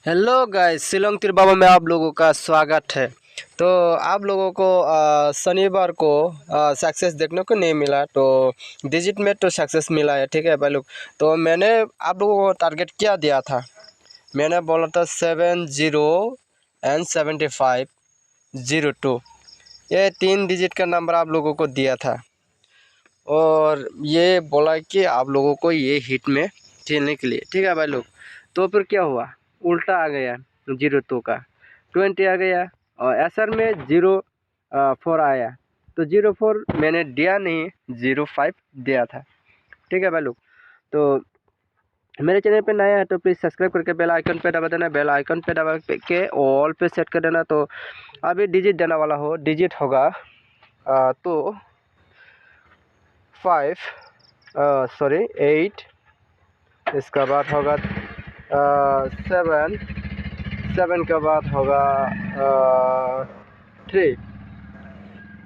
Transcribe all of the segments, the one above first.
Hello guys, Shillong तिरबाबा में आप लोगों का स्वागत है। तो आप लोगों को शनिवार को सक्सेस देखने को नहीं मिला, तो डिजिट में तो सक्सेस मिला है। ठीक है भाई लोग, तो मैंने आप लोगों को टारगेट क्या दिया था? मैंने बोला था 70 and 7502, ये 3 डिजिट का नंबर आप लोगों को दिया था, और ये बोला कि आप लोगों को ये हिट में खेलने के लिए। ठीक है भाई लोग, तो फिर क्या हुआ? उल्टा आ गया, 02 का 20 आ गया, और एसआर में 04 आया। तो 04 मैंने दिया नहीं, 05 दिया था। ठीक है भाई लोग, तो मेरे चैनल पे नया है तो प्लीज़ सब्सक्राइब करके बेल आइकन पे दबा देना। बेल आइकन पे दबा के ऑल पे सेट कर देना। तो अभी डिजिट देने वाला हो, डिजिट होगा तो 8, इसका बाद होगा 7 के बाद होगा 3।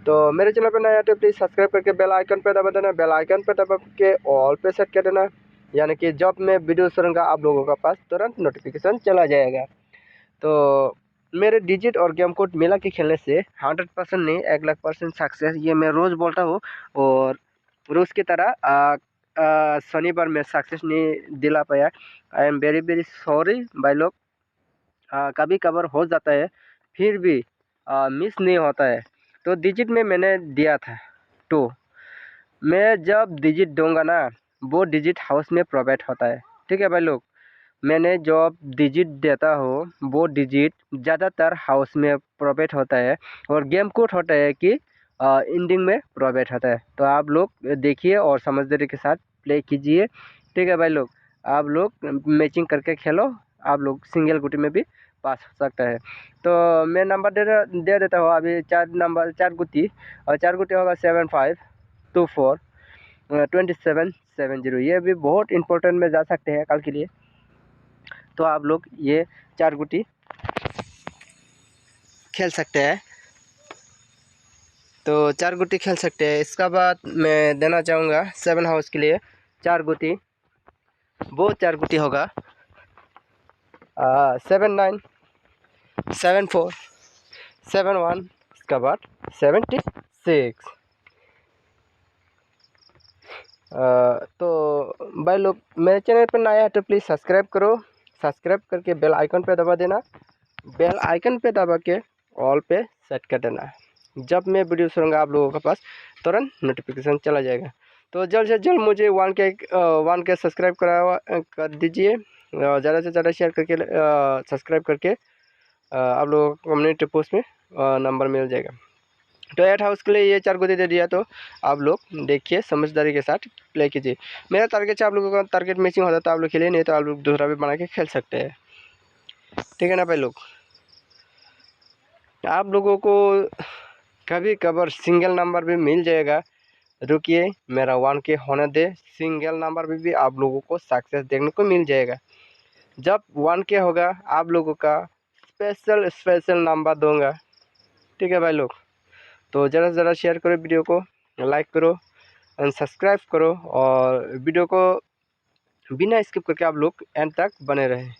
तो मेरे चैनल पर नया है तो प्लीज़ सब्सक्राइब करके बेल आइकन पे दबा देना। बेल आइकन पे दबा के ऑल पे सेट कर देना, यानी कि जब मैं वीडियो छोड़ूंगा आप लोगों का पास तुरंत नोटिफिकेशन चला जाएगा। तो मेरे डिजिट और गेम कोड मिला के खेलने से 100% नहीं, 1,00,000% सक्सेस, ये मैं रोज़ बोलता हूँ। और रोज़ की तरह शनिवार में सक्सेस नहीं दिला पाया। I am very very sorry भाई लोग। कभी कभार हो जाता है, फिर भी मिस नहीं होता है। तो डिजिट में मैंने दिया था 2। मैं जब डिजिट दूंगा ना, वो डिजिट हाउस में प्रोवाइड होता है। ठीक है भाई लोग, मैंने जो डिजिट देता हूँ वो डिजिट ज़्यादातर हाउस में प्रोवाइड होता है, और गेम कोड होता है कि एंडिंग में प्रोवाइड होता है। तो आप लोग देखिए और समझदारी के साथ प्ले कीजिए। ठीक है भाई लोग, आप लोग मैचिंग करके खेलो, आप लोग सिंगल गुटी में भी पास हो सकता है। तो मैं नंबर दे देता हूँ अभी। 4 गुटी, और 4 गुटी होगा 75242770। ये भी बहुत इंपॉर्टेंट में जा सकते हैं कल के लिए। तो आप लोग ये 4 गुटी खेल सकते हैं, तो 4 गुटी खेल सकते हैं। इसका बाद मैं देना चाहूँगा 7 हाउस के लिए 4 गुटी। वो 4 गुटी होगा 797471, इसका बाद 76। तो भाई लोग, मेरे चैनल पर नया है तो प्लीज़ सब्सक्राइब करो। सब्सक्राइब करके बेल आइकन पे दबा देना। बेल आइकन पे दबा के ऑल पे सेट कर देना। जब मैं वीडियो छोड़ूंगा आप लोगों के पास तुरंत नोटिफिकेशन चला जाएगा। तो जल्द से जल्द मुझे 1K सब्सक्राइब कर दीजिए। ज़्यादा से ज़्यादा शेयर करके सब्सक्राइब करके आप लोगों को कम्युनिटी पोस्ट में नंबर मिल जाएगा। तो 8 हाउस के लिए ये 4 गुती दे दिया, तो आप लोग देखिए समझदारी के साथ प्ले कीजिए। मेरा टारगेट से आप लोगों का टारगेट मैचिंग होता है तो आप लोग खेलिए, नहीं तो आप लोग दूसरा भी बना के खेल सकते हैं। ठीक है ना भाई लोग, आप लोगों को कभी कभार सिंगल नंबर भी मिल जाएगा। रुकिए, मेरा 1K होने दे, सिंगल नंबर भी आप लोगों को सक्सेस देखने को मिल जाएगा। जब 1K होगा आप लोगों का स्पेशल नंबर दूंगा। ठीक है भाई लोग, तो ज़्यादा से ज़्यादा शेयर करो वीडियो को, लाइक करो एंड सब्सक्राइब करो, और वीडियो को बिना स्किप करके आप लोग एंड तक बने रहें।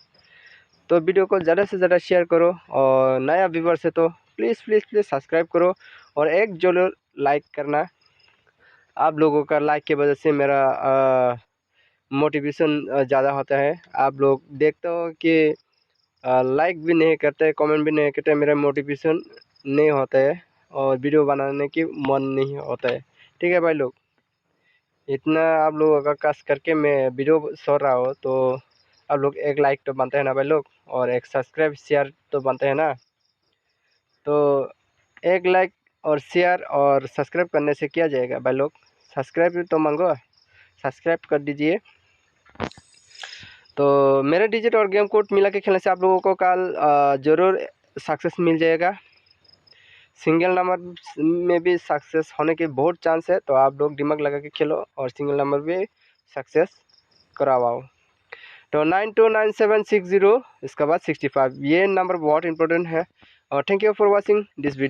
तो वीडियो को ज़्यादा से ज़्यादा शेयर करो, और नया व्यूवर्स है तो प्लीज़ प्लीज़ प्लीज़ सब्सक्राइब करो, और एक जरूर लाइक करना। आप लोगों का लाइक की वजह से मेरा मोटिवेशन ज़्यादा होता है। आप लोग देखते हो कि लाइक भी नहीं करते, कमेंट भी नहीं करते, मेरा मोटिवेशन नहीं होता है, और वीडियो बनाने की मन नहीं होता है। ठीक है भाई लोग, इतना आप लोगों का कष्ट करके मैं वीडियो छोड़ रहा हूँ, तो आप लोग एक लाइक तो बनते हैं ना भाई लोग, और एक सब्सक्राइब शेयर तो बनते हैं ना। तो एक लाइक और शेयर और सब्सक्राइब करने से क्या जाएगा भाई लोग, सब्सक्राइब भी तो मांगो, सब्सक्राइब कर दीजिए। तो मेरे डिजिट और गेम कोड मिला के खेलने से आप लोगों को कल ज़रूर सक्सेस मिल जाएगा। सिंगल नंबर में भी सक्सेस होने के बहुत चांस है, तो आप लोग दिमाग लगा के खेलो और सिंगल नंबर भी सक्सेस करवाओ। तो 929760, इसका बाद 65, ये नंबर बहुत इंपॉर्टेंट है। और thank you for watching this video.